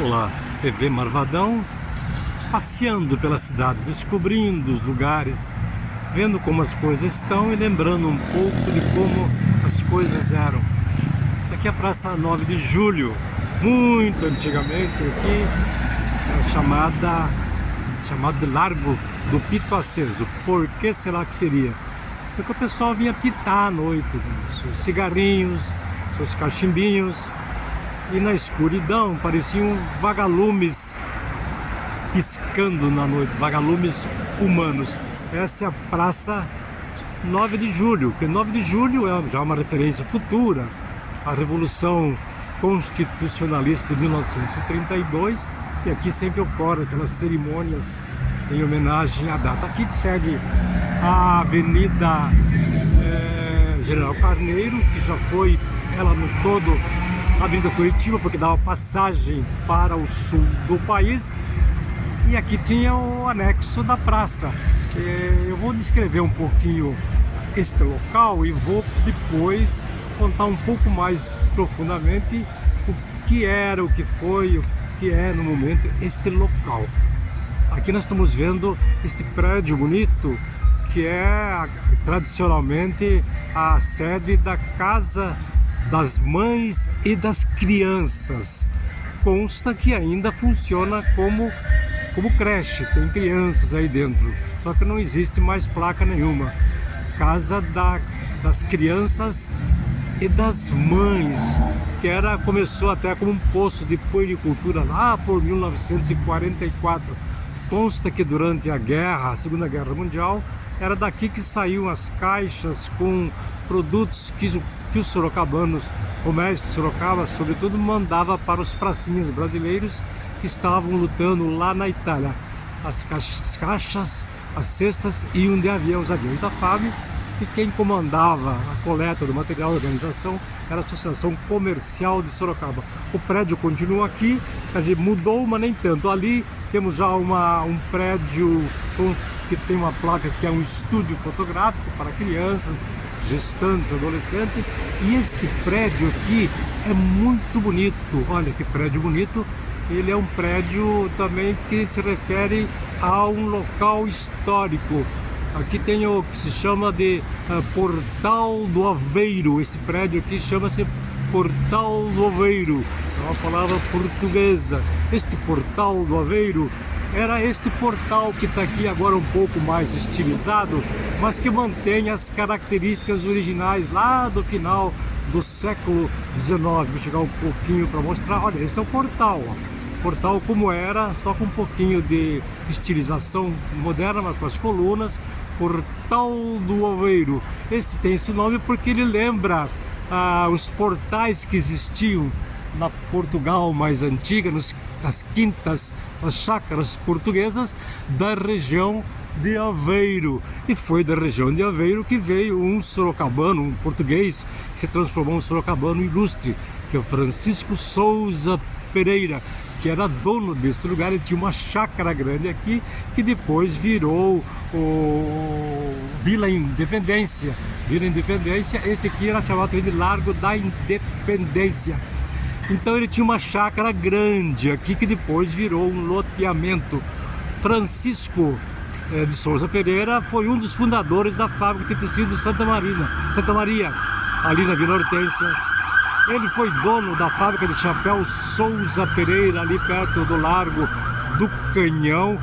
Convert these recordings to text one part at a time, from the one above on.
Olá, TV Marvadão, passeando pela cidade, descobrindo os lugares, vendo como as coisas estão e lembrando um pouco de como as coisas eram. Isso aqui é a Praça 9 de Julho, muito antigamente aqui, era chamado de Largo do Pito-Aceso. Por que será que seria? Porque o pessoal vinha pitar à noite, né? Seus cigarrinhos, seus cachimbinhos, e na escuridão pareciam vagalumes piscando na noite, vagalumes humanos. Essa é a Praça 9 de Julho, que 9 de Julho é já uma referência futura à Revolução Constitucionalista de 1932, e aqui sempre ocorrem aquelas cerimônias em homenagem à data. Aqui segue a Avenida General Carneiro, que já foi ela no todo a Avenida Curitiba, porque dava passagem para o sul do país. E aqui tinha o anexo da praça. Eu vou descrever um pouquinho este local e vou depois contar um pouco mais profundamente o que era, o que foi, o que é no momento este local. Aqui nós estamos vendo este prédio bonito, que é tradicionalmente a sede da Casa das Mães e das Crianças. Consta que ainda funciona como creche, tem crianças aí dentro, só que não existe mais placa nenhuma. Casa das Crianças e das Mães, que começou até como um poço de puericultura lá por 1944. Consta que durante a Segunda Guerra Mundial, era daqui que saíam as caixas com produtos que os sorocabanos, o comércio de Sorocaba, sobretudo, mandava para os pracinhas brasileiros que estavam lutando lá na Itália. As caixas, as cestas iam de avião, os aviões da FAB, e quem comandava a coleta do material e organização era a Associação Comercial de Sorocaba. O prédio continua aqui, quer dizer, mudou, mas nem tanto. Ali temos já um prédio que tem uma placa que é um estúdio fotográfico para crianças, gestantes, adolescentes, e este prédio aqui é muito bonito. Olha que prédio bonito. Ele é um prédio também que se refere a um local histórico. Aqui tem o que se chama de Portal do Aveiro. Esse prédio aqui chama-se Portal do Aveiro, é uma palavra portuguesa. Este Portal do Aveiro era este portal que está aqui agora um pouco mais estilizado, mas que mantém as características originais lá do final do século XIX. Vou chegar um pouquinho para mostrar. Olha, esse é o portal, ó. Portal como era, só com um pouquinho de estilização moderna, mas com as colunas. Portal do Aveiro. Esse tem esse nome porque ele lembra os portais que existiam na Portugal mais antiga, nas quintas, nas chácaras portuguesas da região de Aveiro. E foi da região de Aveiro que veio um sorocabano, um português, que se transformou em um sorocabano ilustre, que é o Francisco Souza Pereira, que era dono desse lugar. Ele tinha uma chácara grande aqui, que depois virou o Vila Independência. Esse aqui era chamado de Largo da Independência. Então ele tinha uma chácara grande aqui, que depois virou um loteamento. Francisco de Souza Pereira foi um dos fundadores da fábrica de tecido Santa Maria, ali na Vila Hortência. Ele foi dono da fábrica de chapéu Souza Pereira, ali perto do Largo do Canhão.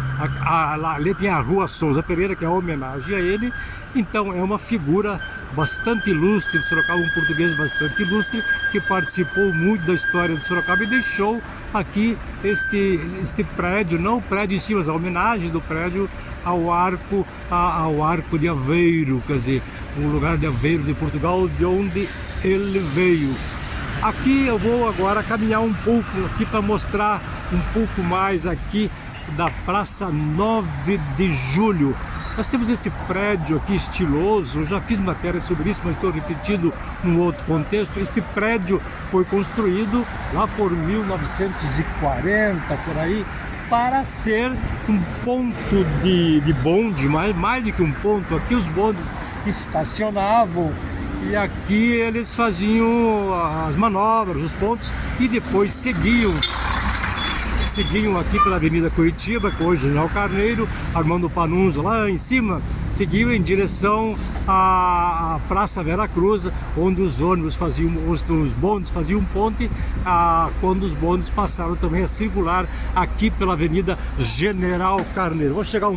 Ali tem a Rua Souza Pereira, que é uma homenagem a ele. Então é uma figura bastante ilustre de Sorocaba, um português bastante ilustre, que participou muito da história de Sorocaba e deixou aqui este prédio, não o prédio em si, mas a homenagem do prédio ao arco de Aveiro, quer dizer, um lugar de Aveiro, de Portugal, de onde ele veio. Aqui eu vou agora caminhar um pouco aqui para mostrar um pouco mais aqui da Praça 9 de Julho. Nós temos esse prédio aqui estiloso, eu já fiz matéria sobre isso, mas estou repetindo num outro contexto. Este prédio foi construído lá por 1940, por aí, para ser um ponto de bonde, mais do que um ponto. Aqui os bondes estacionavam e aqui eles faziam as manobras, os pontos, e depois seguiam seguiam aqui pela Avenida Curitiba, que hoje é General Carneiro, Armando Panunzio lá em cima, seguiam em direção à Praça Vera Cruz, onde os ônibus faziam, os bondes faziam ponte, quando os bondes passaram também a circular aqui pela Avenida General Carneiro. Vou chegar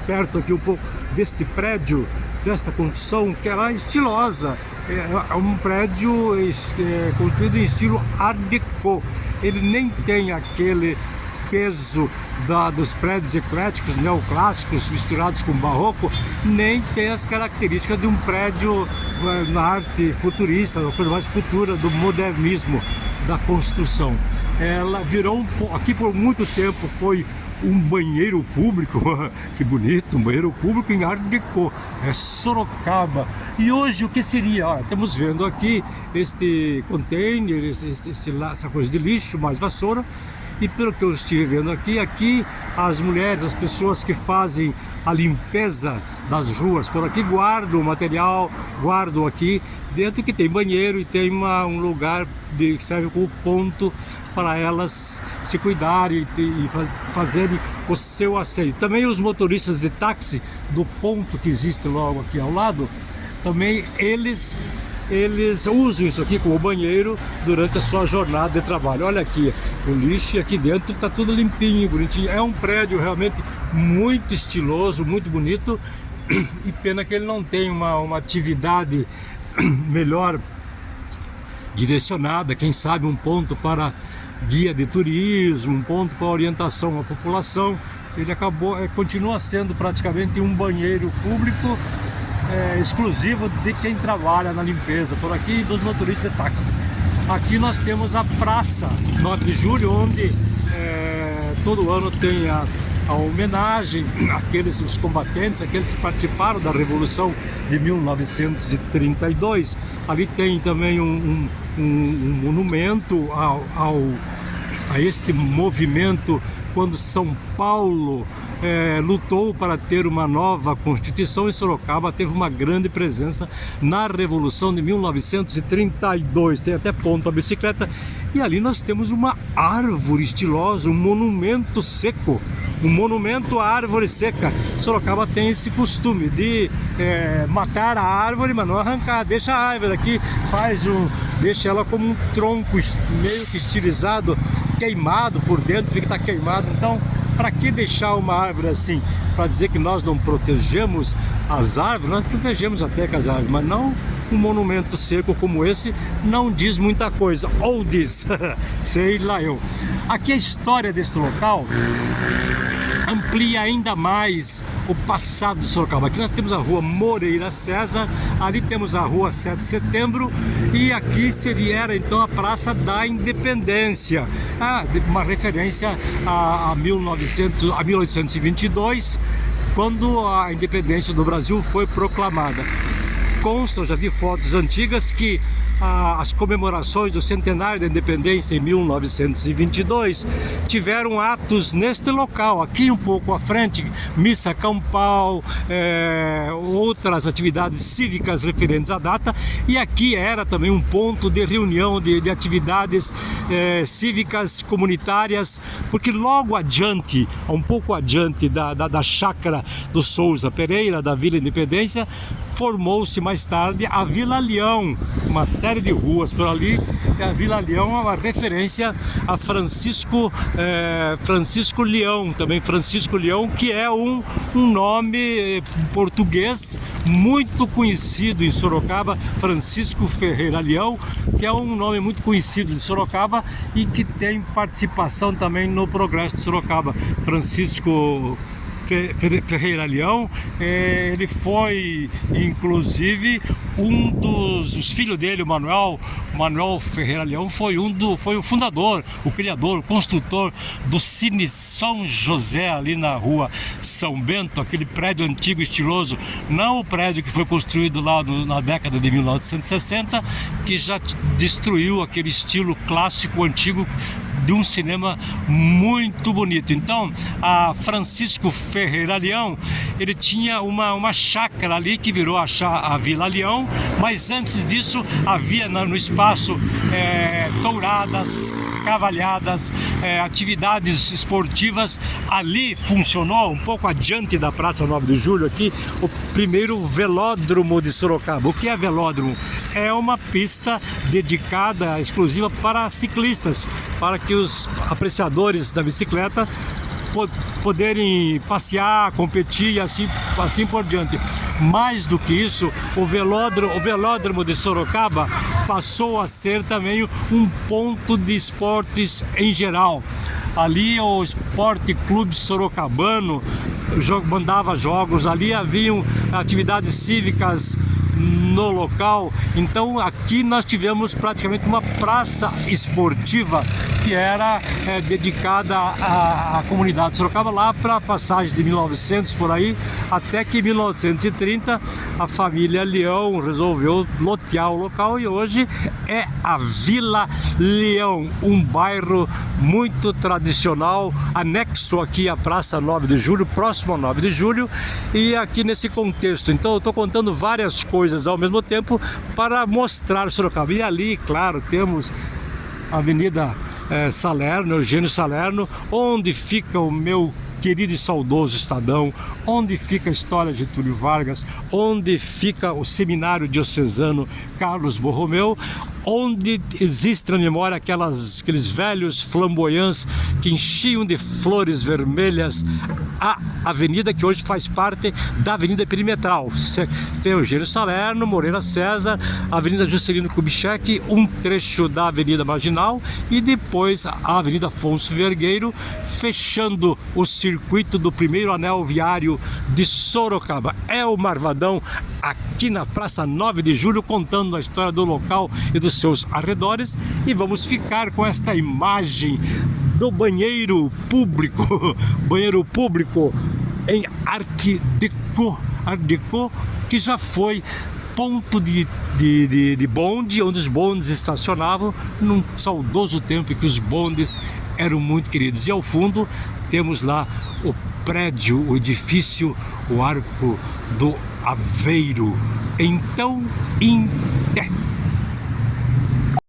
perto aqui um pouco deste prédio, desta construção que era estilosa. É um prédio construído em estilo Art Deco. Ele nem tem aquele peso dos prédios ecléticos, neoclássicos misturados com barroco, nem tem as características de um prédio na arte futurista, uma coisa mais futura do modernismo da construção. Ela virou aqui por muito tempo foi um banheiro público, que bonito, um banheiro público em Art Deco, é Sorocaba. E hoje o que seria? Estamos vendo aqui este container, essa coisa de lixo, mais vassoura, e pelo que eu estive vendo aqui as mulheres, as pessoas que fazem a limpeza das ruas por aqui, guardam o material, guardam aqui dentro, que tem banheiro e tem um lugar que serve como ponto para elas se cuidarem e fazerem o seu asseio. Também os motoristas de táxi do ponto que existe logo aqui ao lado, também eles usam isso aqui como banheiro durante a sua jornada de trabalho. Olha aqui o lixo, e aqui dentro está tudo limpinho, bonitinho. É um prédio realmente muito estiloso, muito bonito, e pena que ele não tem uma atividade melhor direcionada, quem sabe um ponto para guia de turismo, um ponto para orientação à população. Ele continua sendo praticamente um banheiro público exclusivo de quem trabalha na limpeza por aqui e dos motoristas de táxi. Aqui nós temos a Praça 9 de Julho, onde todo ano tem a homenagem àqueles os combatentes, aqueles que participaram da Revolução de 1932. Ali tem também um monumento a este movimento quando São Paulo lutou para ter uma nova Constituição. Em Sorocaba teve uma grande presença na Revolução de 1932. Tem até ponto a bicicleta. E ali nós temos uma árvore estilosa, um monumento seco, um monumento à árvore seca. Sorocaba tem esse costume de matar a árvore, mas não arrancar. Deixa a árvore aqui, deixa ela como um tronco meio que estilizado, queimado por dentro, fica que está queimado. Então, para que deixar uma árvore assim? Para dizer que nós não protegemos as árvores? Nós protegemos até com as árvores, mas não um monumento seco como esse. Não diz muita coisa, ou diz, sei lá eu. Aqui a história desse local amplia ainda mais o passado de Sorocaba. Aqui nós temos a rua Moreira César, ali temos a rua 7 de Setembro, e aqui era então a Praça da Independência, uma referência a 1822, quando a independência do Brasil foi proclamada. Consta, eu já vi fotos antigas, que as comemorações do centenário da independência em 1922 tiveram atos neste local, aqui um pouco à frente, missa campal, outras atividades cívicas referentes à data, e aqui era também um ponto de reunião de atividades cívicas comunitárias, porque logo adiante, um pouco adiante da chácara do Souza Pereira, da Vila Independência, formou-se mais tarde a Vila Leão, uma série de ruas por ali. A Vila Leão é uma referência a Francisco Leão, também Francisco Leão, que é um nome português muito conhecido em Sorocaba, Francisco Ferreira Leão, que é um nome muito conhecido de Sorocaba e que tem participação também no progresso de Sorocaba. Francisco Ferreira Leão, ele foi inclusive os filhos dele, o Manuel Ferreira Leão, foi o fundador, o criador, o construtor do Cine São José, ali na rua São Bento, aquele prédio antigo estiloso, não o prédio que foi construído lá na década de 1960, que já destruiu aquele estilo clássico antigo de um cinema muito bonito. Então, a Francisco Ferreira Leão, ele tinha uma chácara ali que virou a Vila Leão, mas antes disso havia no espaço touradas, cavalhadas, atividades esportivas. Ali funcionou, um pouco adiante da Praça 9 de Julho, aqui, o primeiro velódromo de Sorocaba. O que é velódromo? É uma pista dedicada, exclusiva para ciclistas, para que os apreciadores da bicicleta poderem passear, competir e assim por diante. Mais do que isso, o velódromo de Sorocaba passou a ser também um ponto de esportes em geral. Ali o Esporte Clube Sorocabano mandava jogos, ali haviam atividades cívicas no local. Então aqui nós tivemos praticamente uma praça esportiva que era dedicada à comunidade de Sorocaba, lá para a passagem de 1900 por aí, até que em 1930 a família Leão resolveu lotear o local e hoje é a Vila Leão, um bairro muito tradicional, anexo aqui à Praça 9 de Julho, próximo ao 9 de Julho, e aqui nesse contexto. Então eu estou contando várias coisas ao mesmo tempo para mostrar Sorocaba. E ali, claro, temos a Avenida Salerno, Eugênio Salerno, onde fica o meu querido e saudoso Estadão, onde fica a história de Getúlio Vargas, onde fica o seminário diocesano Carlos Borromeu, onde existe na memória aqueles velhos flamboyantes que enchiam de flores vermelhas a avenida que hoje faz parte da Avenida Perimetral. Tem Eugênio Salerno, Moreira César, Avenida Juscelino Kubitschek, um trecho da Avenida Marginal e depois a Avenida Afonso Vergueiro, fechando o circuito do primeiro anel viário de Sorocaba. É o Marvadão aqui na Praça 9 de Julho, contando a história do local e dos seus arredores, e vamos ficar com esta imagem do banheiro público em Art Deco, que já foi ponto de bonde, onde os bondes estacionavam num saudoso tempo em que os bondes eram muito queridos. E ao fundo temos lá o prédio, o edifício, o Arco do Aveiro. Então, em pé.